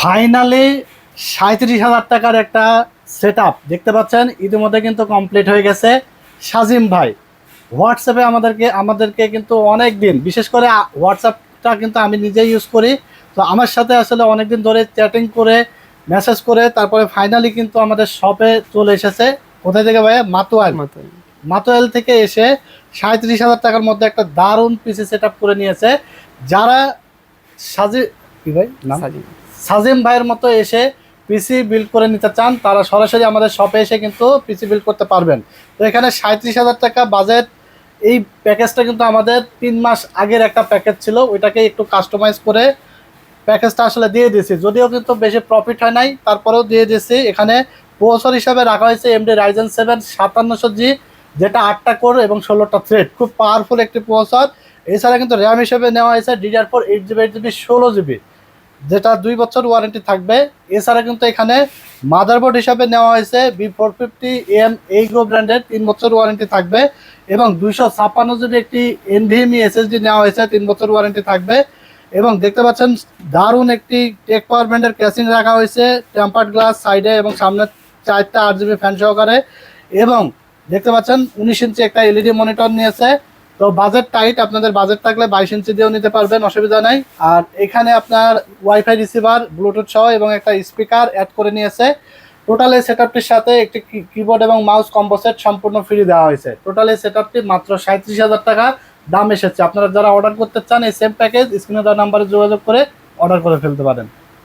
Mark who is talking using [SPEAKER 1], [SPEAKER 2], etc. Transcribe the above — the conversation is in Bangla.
[SPEAKER 1] ফাইনালি ৩৭,০০০ টাকার একটা সেট আপ দেখতে পাচ্ছেন ইতিমধ্যে কিন্তু কমপ্লিট হয়ে গেছে। শাজিম ভাই হোয়াটসঅ্যাপে আমাদেরকে কিন্তু অনেক দিন, বিশেষ করে হোয়াটসঅ্যাপটা কিন্তু আমি নিজেই ইউজ করি, তো আমার সাথে আসলে অনেক দিন ধরে চ্যাটিং করে মেসেজ করে তারপরে ফাইনালি কিন্তু আমাদের শপে চলে এসেছে। কোথায় থেকে ভাইয়া? মাতোয়াল। মাতোয়াল থেকে এসে ৩৭,০০০ টাকার মধ্যে একটা দারুণ পিসি সেট আপ করে নিয়েছে। যারা কি ভাই নাম সাজিম ভাইয়ের মতো এসে পিসি বিল্ড করে নিতে চান, তারা সরাসরি আমাদের শপে এসে কিন্তু পিসি বিল্ড করতে পারবেন। তো এখানে ৩৭,০০০ টাকা বাজেট। এই প্যাকেজটা কিন্তু আমাদের ৩ মাস আগের একটা প্যাকেজ ছিল, ওইটাকে একটু কাস্টমাইজ করে প্যাকেজটা আসলে দিয়ে দিয়েছি, যদিও কিন্তু বেশি প্রফিট হয় নাই, তারপরেও দিয়ে দিয়েছি। এখানে প্রসেসর হিসাবে রাখা হয়েছে AMD Ryzen 7 5700G, যেটা 8টা কোর এবং 16টা থ্রেড, খুব পাওয়ারফুল একটি প্রসেসর। এছাড়া কিন্তু র্যাম হিসেবে নেওয়া হয়েছে DDR4 8GB 8GB 16GB, যেটা 2 বছর ওয়ারেন্টি থাকবে। এছাড়া কিন্তু এখানে মাদারবোর্ড হিসাবে নেওয়া হয়েছে B450AM এইগ্রো ব্র্যান্ডের, 3 বছর ওয়ারেন্টি থাকবে। এবং 256GB একটি NVMe SSD নেওয়া হয়েছে, 3 বছর ওয়ারেন্টি থাকবে। এবং দেখতে পাচ্ছেন দারুণ একটি টেক পাওয়ার ব্র্যান্ডের ক্যাসিং রাখা হয়েছে, টেম্পার্ড গ্লাস সাইডে এবং সামনে 4টা 8GB ফ্যান সহকারে। এবং দেখতে পাচ্ছেন 19 ইঞ্চি একটা LED মনিটর নিয়েছে। তো বাজেট টাইট, আপনাদের বাজেট থাকলে 22 ইঞ্চি দিয়েও নিতে পারবেন, অসুবিধা নাই। আর এখানে আপনার ওয়াইফাই রিসিভার, ব্লুটুথ সহ এবং একটা স্পিকার অ্যাড করে নিয়েছে। টোটাল এই সেটআপটির সাথে একটি কিবোর্ড এবং মাউস কম্বো সেট সম্পূর্ণ ফ্রি দেওয়া হয়েছে। টোটাল এই সেটআপটি মাত্র ৩৭,০০০ টাকা দাম এসেছে। আপনারা যারা অর্ডার করতে চান এই সেম প্যাকেজ স্ক্রিনে দেওয়া নাম্বারে যোগাযোগ করে অর্ডার করে ফেলতে পারেন।